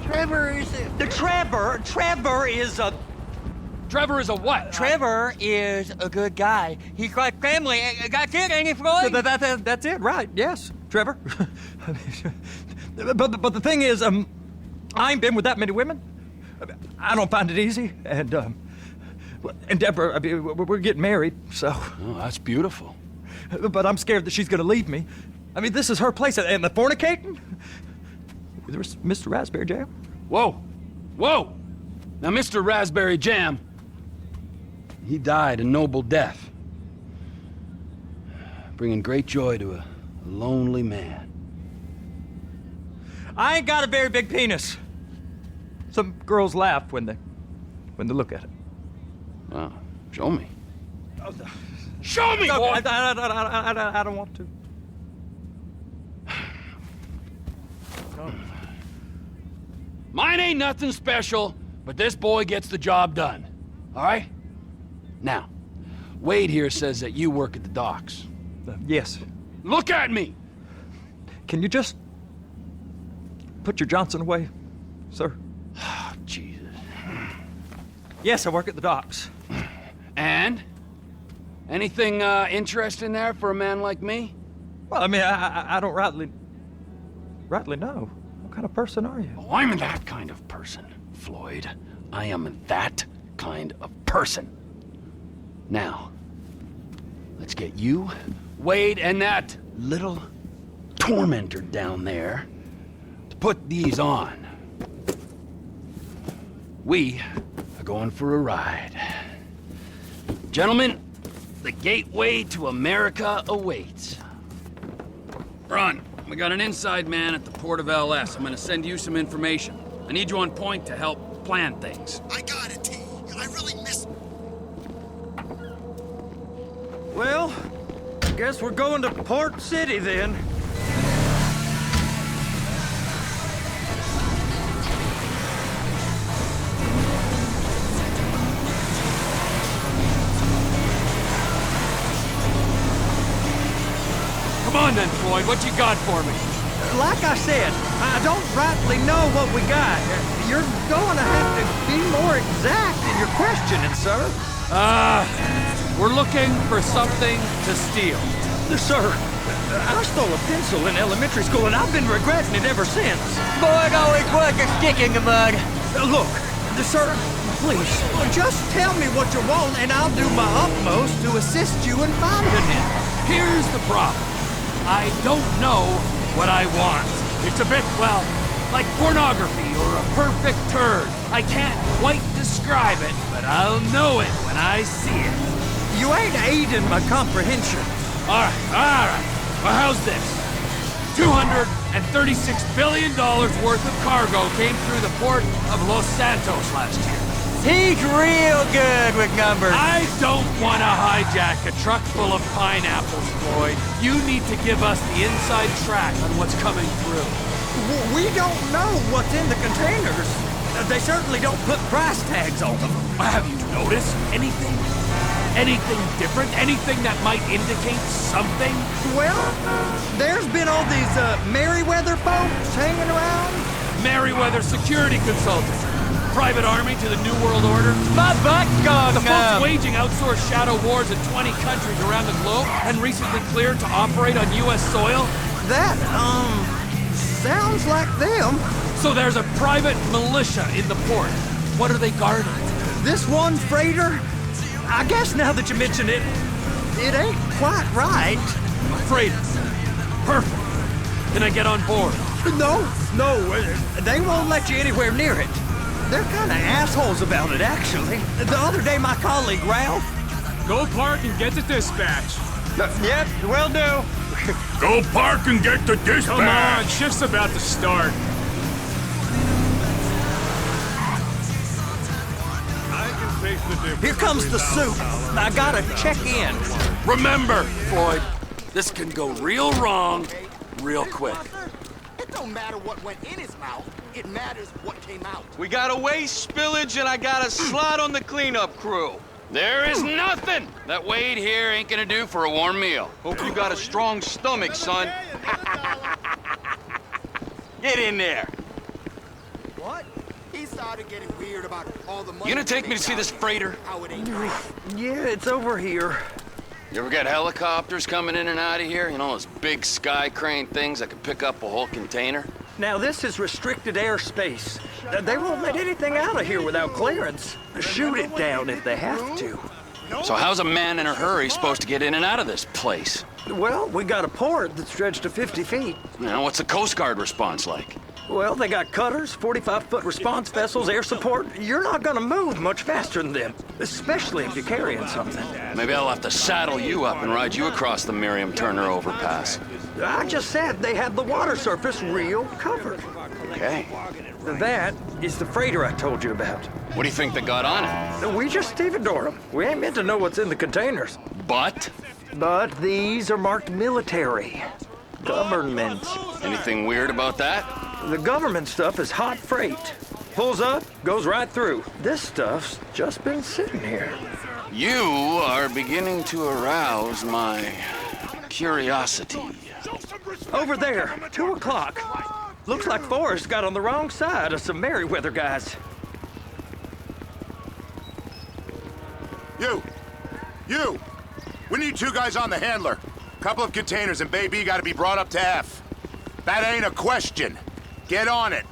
Trevor is a... Trevor is a... Trevor is a what? Trevor is a good guy. He's like family. That's it, ain't it, Floyd? That's it, right? Yes, Trevor. but the thing is, I ain't been with that many women. I don't find it easy, and Deborah, I mean, we're getting married, so. Oh, that's beautiful. But I'm scared that she's gonna leave me. I mean, this is her place, and the fornicating? There's Mr. Raspberry Jam. Whoa, whoa! Now, Mr. Raspberry Jam, he died a noble death, bringing great joy to a lonely man. I ain't got a very big penis. Some girls laugh when they look at it. Wow, show me. Show me, No, boy! I don't want to. Mine ain't nothing special, but this boy gets the job done. All right? Now, Wade here says that you work at the docks. Yes. Look at me! Can you just put your Johnson away, sir? Oh, Jesus. Yes, I work at the docks. And? Anything interesting there for a man like me? Well, I mean, I don't rightly know. What kind of person are you? Oh, I'm that kind of person, Floyd. I am that kind of person. Now, let's get you, Wade, and that little tormentor down there to put these on. We are going for a ride. Gentlemen, the gateway to America awaits. Ron, we got an inside man at the Port of LS. I'm gonna send you some information. I need you on point to help plan things. I got it, T. I really miss... Well, I guess we're going to Port City then. Come on then, Floyd, what you got for me? Like I said, I don't rightly know what we got. You're going to have to be more exact in your questioning, sir. We're looking for something to steal. Sir, I stole a pencil in elementary school, and I've been regretting it ever since. Floyd always was a stick in the mud. Look, sir, please, just tell me what you want, and I'll do my utmost to assist you in finding it. Here's the problem. I don't know what I want. It's a bit, well, like pornography or a perfect turd. I can't quite describe it, but I'll know it when I see it. You ain't aiding my comprehension. All right. Well, how's this? $236 billion worth of cargo came through the Port of Los Santos last year. He's real good with numbers. I don't want to hijack a truck full of pineapples, Floyd. You need to give us the inside track on what's coming through. We don't know what's in the containers. They certainly don't put price tags on them. Have you noticed anything? Anything different? Anything that might indicate something? Well, there's been all these Merryweather folks hanging around. Merryweather Security consultant. Private army to the New World Order. My butt's gone The folks numb. waging outsourced shadow wars in 20 countries around the globe and recently cleared to operate on U.S. soil. That, sounds like them. So there's a private militia in the port. What are they guarding? This one freighter, I guess now that you mention it, it ain't quite right. Freighter. Perfect. Can I get on board? No, they won't let you anywhere near it. They're kind of assholes about it, actually. The other day, my colleague, Ralph... Go park and get the dispatch. Yep, will do. Go park and get the dispatch. Come on, shift's about to start. I can take the difference. Here comes the soup. I gotta check in. Remember, Floyd, this can go real wrong real quick. It don't matter what went in his mouth. It matters what came out. We got a waste spillage, and I got a slot on the cleanup crew. There is nothing that Wade here ain't gonna do for a warm meal. Hope you got a strong stomach, son. Get in there. What? started getting weird about all the money. You gonna take me to see this freighter? How it ain't right. Yeah, it's over here. You ever got helicopters coming in and out of here? You know, those big sky crane things that could pick up a whole container? Now, this is restricted airspace. They won't let anything out of here without clearance. Shoot it down if they have to. So how's a man in a hurry supposed to get in and out of this place? Well, we got a port that stretched to 50 feet. You know, what's the Coast Guard response like? Well, they got cutters, 45-foot response vessels, air support. You're not gonna move much faster than them, especially if you're carrying something. Maybe I'll have to saddle you up and ride you across the Miriam Turner overpass. I just said they had the water surface real covered. Okay. That is the freighter I told you about. What do you think they got on it? We just stevedore them. We ain't meant to know what's in the containers. But? But these are marked military. Government. Anything weird about that? The government stuff is hot freight. Pulls up, goes right through. This stuff's just been sitting here. You are beginning to arouse my curiosity. Over there, 2 o'clock. Looks like Forrest got on the wrong side of some Merryweather guys. You! We need 2 guys on the handler. Couple of containers and Bay B gotta be brought up to F. That ain't a question. Get on it.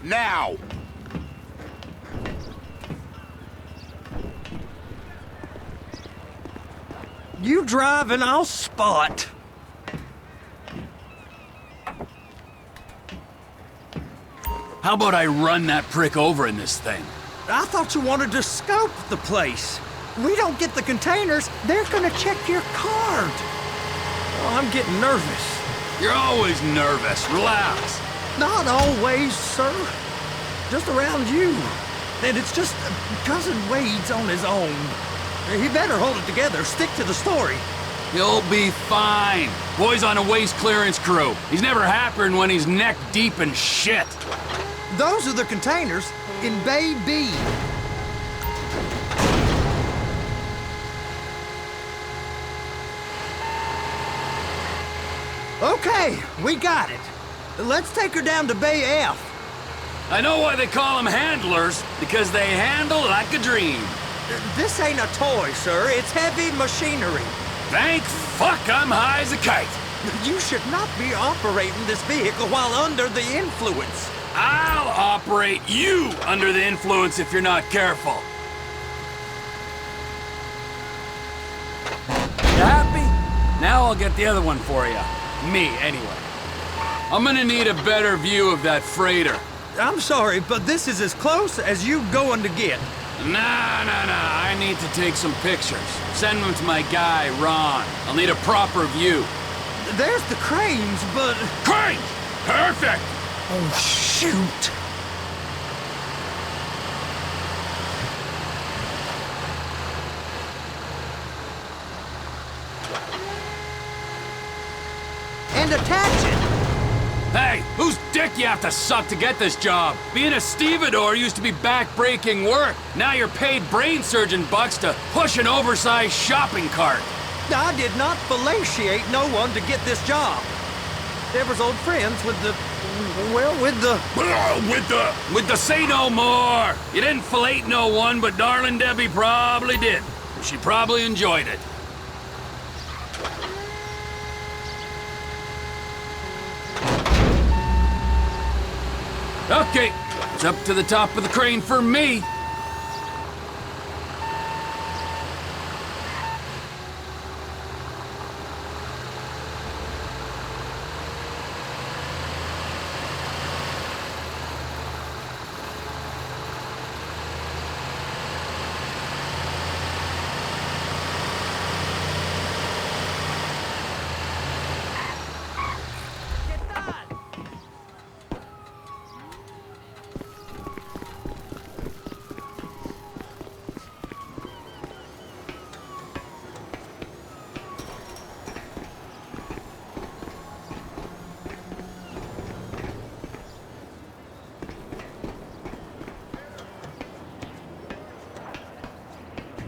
Now! You drive and I'll spot. How about I run that prick over in this thing? I thought you wanted to scope the place. We don't get the containers, they're gonna check your card. Oh, I'm getting nervous. You're always nervous. Relax. Not always, sir. Just around you. And it's just Cousin Wade's on his own. He better hold it together, stick to the story. You'll be fine. Boy's on a waste clearance crew. He's never happier when he's neck deep in shit. Those are the containers in Bay B. Okay, we got it. Let's take her down to Bay F. I know why they call them handlers, because they handle like a dream. This ain't a toy, sir. It's heavy machinery. Thank fuck I'm high as a kite. You should not be operating this vehicle while under the influence. I'll operate you under the influence if you're not careful. You happy? Now I'll get the other one for you. Me, anyway. I'm gonna need a better view of that freighter. I'm sorry, but this is as close as you going to get. Nah. I need to take some pictures. Send them to my guy, Ron. I'll need a proper view. There's the cranes, but... Cranes! Perfect! Oh, shoot! And attach it! Hey, whose dick you have to suck to get this job? Being a stevedore used to be back-breaking work. Now you're paid brain surgeon bucks to push an oversized shopping cart. I did not fellatiate no one to get this job. Trevor's old friends with the... well, with the... With the say no more. You didn't fillet no one, but darling Debbie probably did. She probably enjoyed it. Okay, it's up to the top of the crane for me.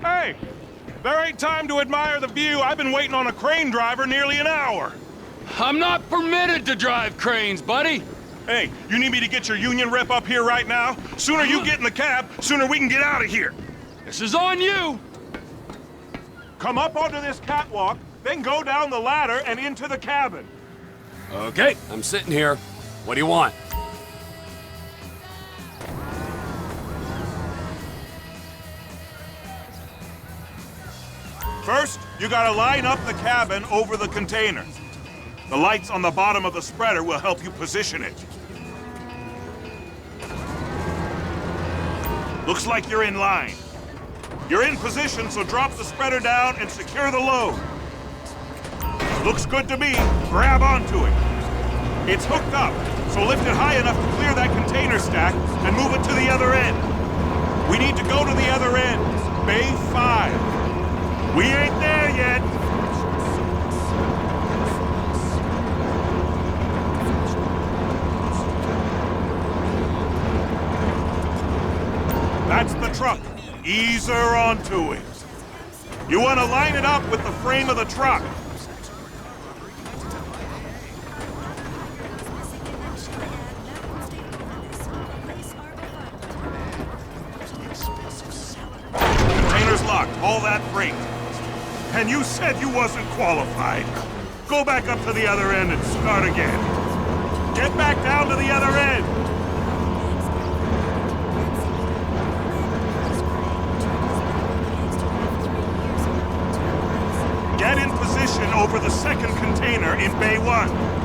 Hey! There ain't time to admire the view. I've been waiting on a crane driver nearly an hour. I'm not permitted to drive cranes, buddy. Hey, you need me to get your union rep up here right now? Sooner you get in the cab, sooner we can get out of here. This is on you! Come up onto this catwalk, then go down the ladder and into the cabin. Okay, I'm sitting here. What do you want? First, you gotta line up the cabin over the container. The lights on the bottom of the spreader will help you position it. Looks like you're in line. You're in position, so drop the spreader down and secure the load. Looks good to me. Grab onto it. It's hooked up, so lift it high enough to clear that container stack and move it to the other end. We need to go to the other end, Bay 5. We ain't there yet. That's the truck. Ease her onto it. You want to line it up with the frame of the truck. Container's locked. All that freight. And you said you wasn't qualified. Go back up to the other end and start again. Get back down to the other end. Get in position over the second container in Bay 1.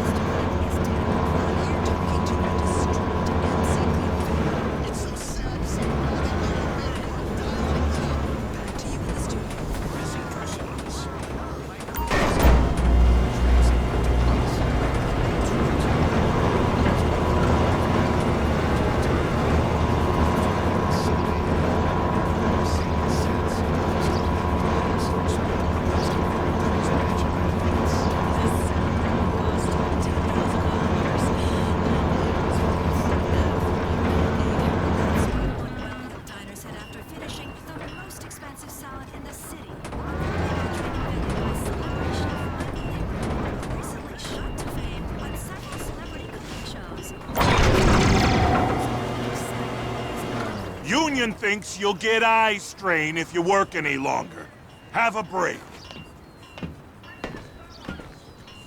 Union thinks you'll get eye strain if you work any longer. Have a break.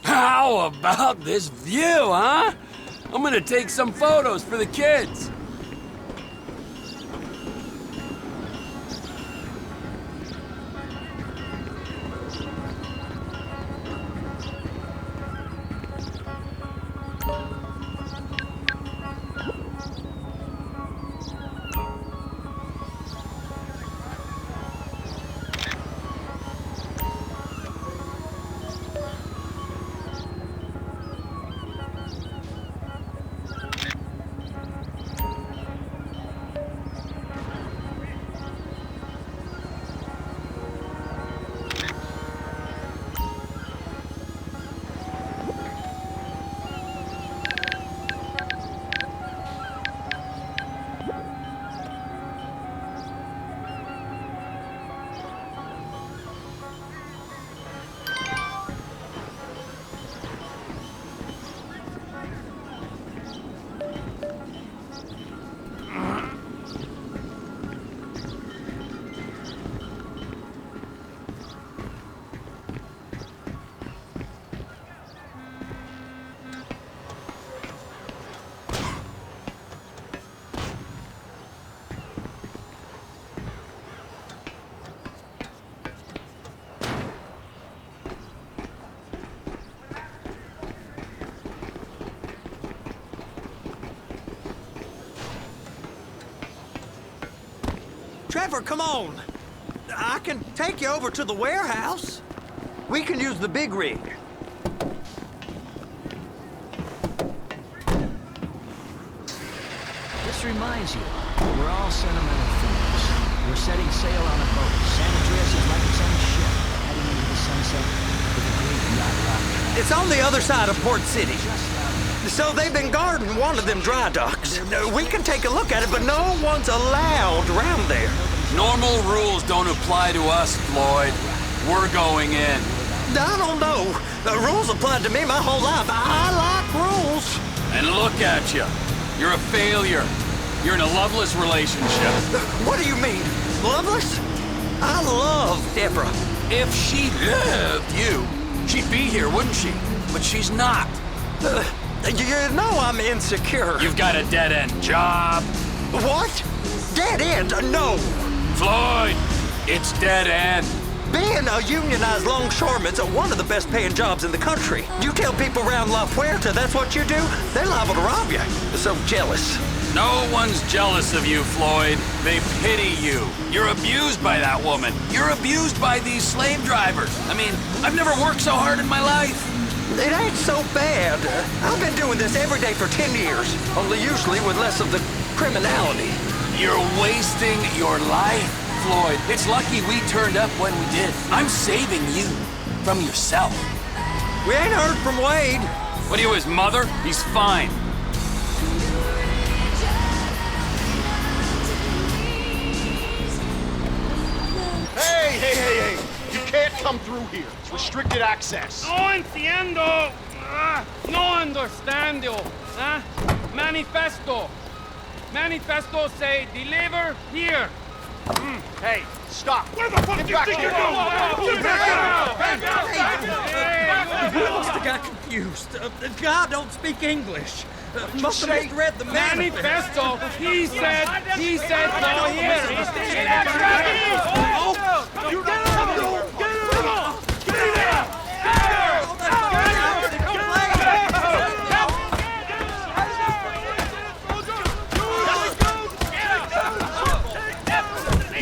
How about this view, huh? I'm gonna take some photos for the kids. Trevor, come on. I can take you over to the warehouse. We can use the big rig. This reminds you, we're all sentimental fools. We're setting sail on a boat. San Andreas is like its own ship, heading into the sunset with a great yacht rock. It's on the other side of Port City. So they've been guarding one of them dry docks. We can take a look at it, but no one's allowed around there. Normal rules don't apply to us, Floyd. We're going in. I don't know. The rules applied to me my whole life. I like rules. And look at you. You're a failure. You're in a loveless relationship. What do you mean? Loveless? I love Deborah. If she loved you, she'd be here, wouldn't she? But she's not. You know I'm insecure. You've got a dead-end job. What? Dead end? No. Floyd, it's dead end. Being a unionized longshoreman's one of the best paying jobs in the country. You tell people around La Puerta that's what you do, they're liable to rob you. They're so jealous. No one's jealous of you, Floyd. They pity you. You're abused by that woman. You're abused by these slave drivers. I mean, I've never worked so hard in my life. It ain't so bad. I've been doing this every day for 10 years, only usually with less of the criminality. You're wasting your life, Floyd. It's lucky we turned up when we did. I'm saving you from yourself. We ain't heard from Wade. What are you, his mother? He's fine. Hey! You can't come through here. It's restricted access. No entiendo. No understando. Manifesto. Manifesto say deliver here. Hey, stop. Where the fuck do you think you're going? I must have got confused. The guy don't speak English. Must have misread the Manifesto. He said no here. You get him!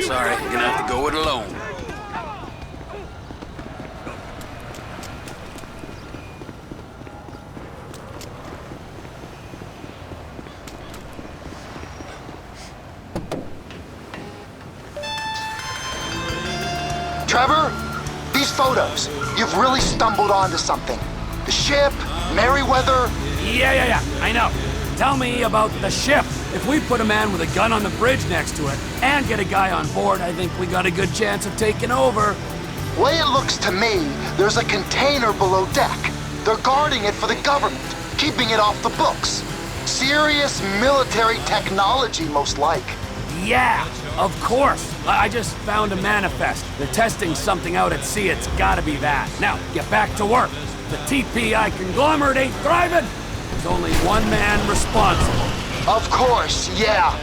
Sorry, you're gonna have to go it alone. Trevor, these photos, you've really stumbled onto something. The ship, Merryweather. Yeah, I know. Tell me about the ship. If we put a man with a gun on the bridge next to it and get a guy on board, I think we got a good chance of taking over. Way it looks to me, there's a container below deck. They're guarding it for the government, keeping it off the books. Serious military technology, most like. Yeah, of course. I just found a manifest. They're testing something out at sea. It's gotta be that. Now, get back to work. The TPI conglomerate ain't thriving. There's only one man responsible. Of course, yeah.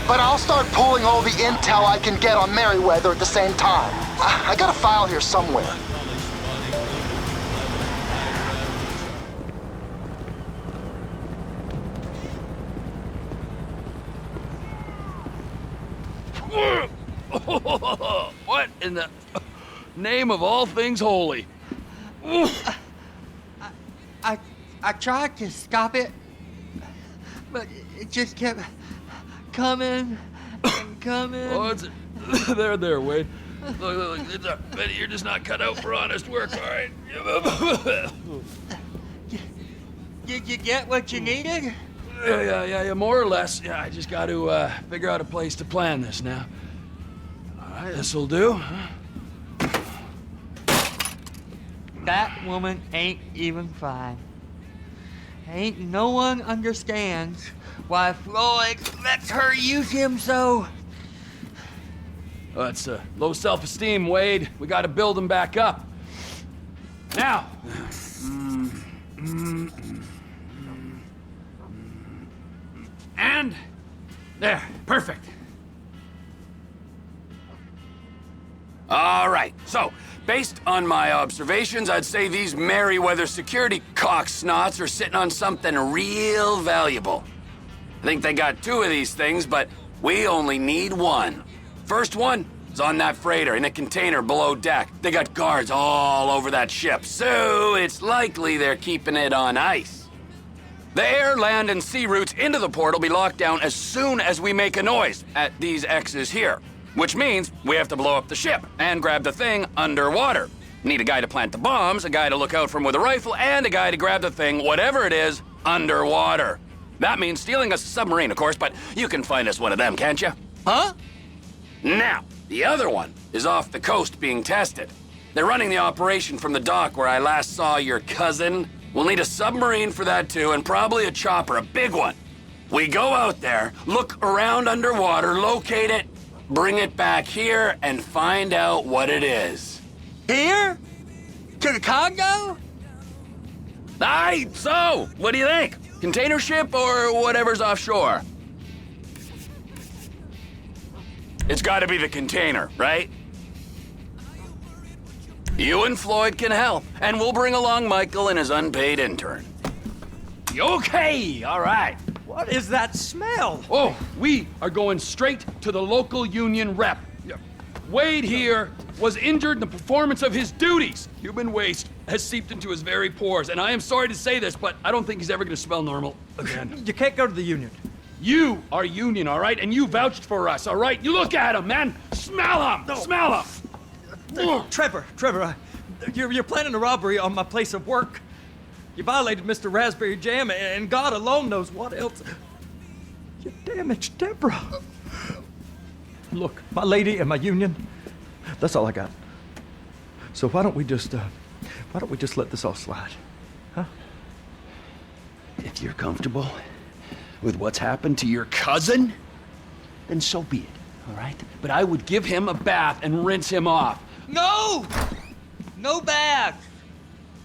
But I'll start pulling all the intel I can get on Merryweather at the same time. I got a file here somewhere. What in the name of all things holy? I tried to stop it, but it just kept coming and coming. Oh, it's there, Wade. Look, it's you're just not cut out for honest work, all right? Did you get what you needed? Yeah, more or less. Yeah, I just got to figure out a place to plan this now. All right, this'll do. That woman ain't even fine. Ain't no one understands why Floyd lets her use him so. Oh, it's low self-esteem, Wade. We got to build him back up. Now. And there, perfect. All right, so based on my observations, I'd say these Merryweather Security cocksnots are sitting on something real valuable. I think they got 2 of these things, but we only need 1. First one is on that freighter in a container below deck. They got guards all over that ship, so it's likely they're keeping it on ice. The air, land, and sea routes into the port will be locked down as soon as we make a noise at these X's here. Which means we have to blow up the ship and grab the thing underwater. Need a guy to plant the bombs, a guy to look out for him with a rifle, and a guy to grab the thing, whatever it is, underwater. That means stealing us a submarine, of course, but you can find us one of them, can't you? Huh? Now, the other one is off the coast being tested. They're running the operation from the dock where I last saw your cousin. We'll need a submarine for that too, and probably a chopper, a big one. We go out there, look around underwater, locate it, bring it back here, and find out what it is. Here? To the Congo? Aye, so, what do you think? Container ship or whatever's offshore? It's gotta be the container, right? You and Floyd can help, and we'll bring along Michael and his unpaid intern. Okay, all right. What is that smell? Oh, we are going straight to the local union rep. Wade here was injured in the performance of his duties. Human waste has seeped into his very pores, and I am sorry to say this, but I don't think he's ever gonna smell normal again. You can't go to the union. You are union, all right? And you vouched for us, all right? You look at him, man. Smell him. No. Smell him. Trevor, you're planning a robbery on my place of work. You violated Mr. Raspberry Jam, and God alone knows what else. You damaged Deborah. Look, my lady and my union, that's all I got. So why don't we just let this all slide, huh? If you're comfortable with what's happened to your cousin, then so be it, all right? But I would give him a bath and rinse him off. No! No bath!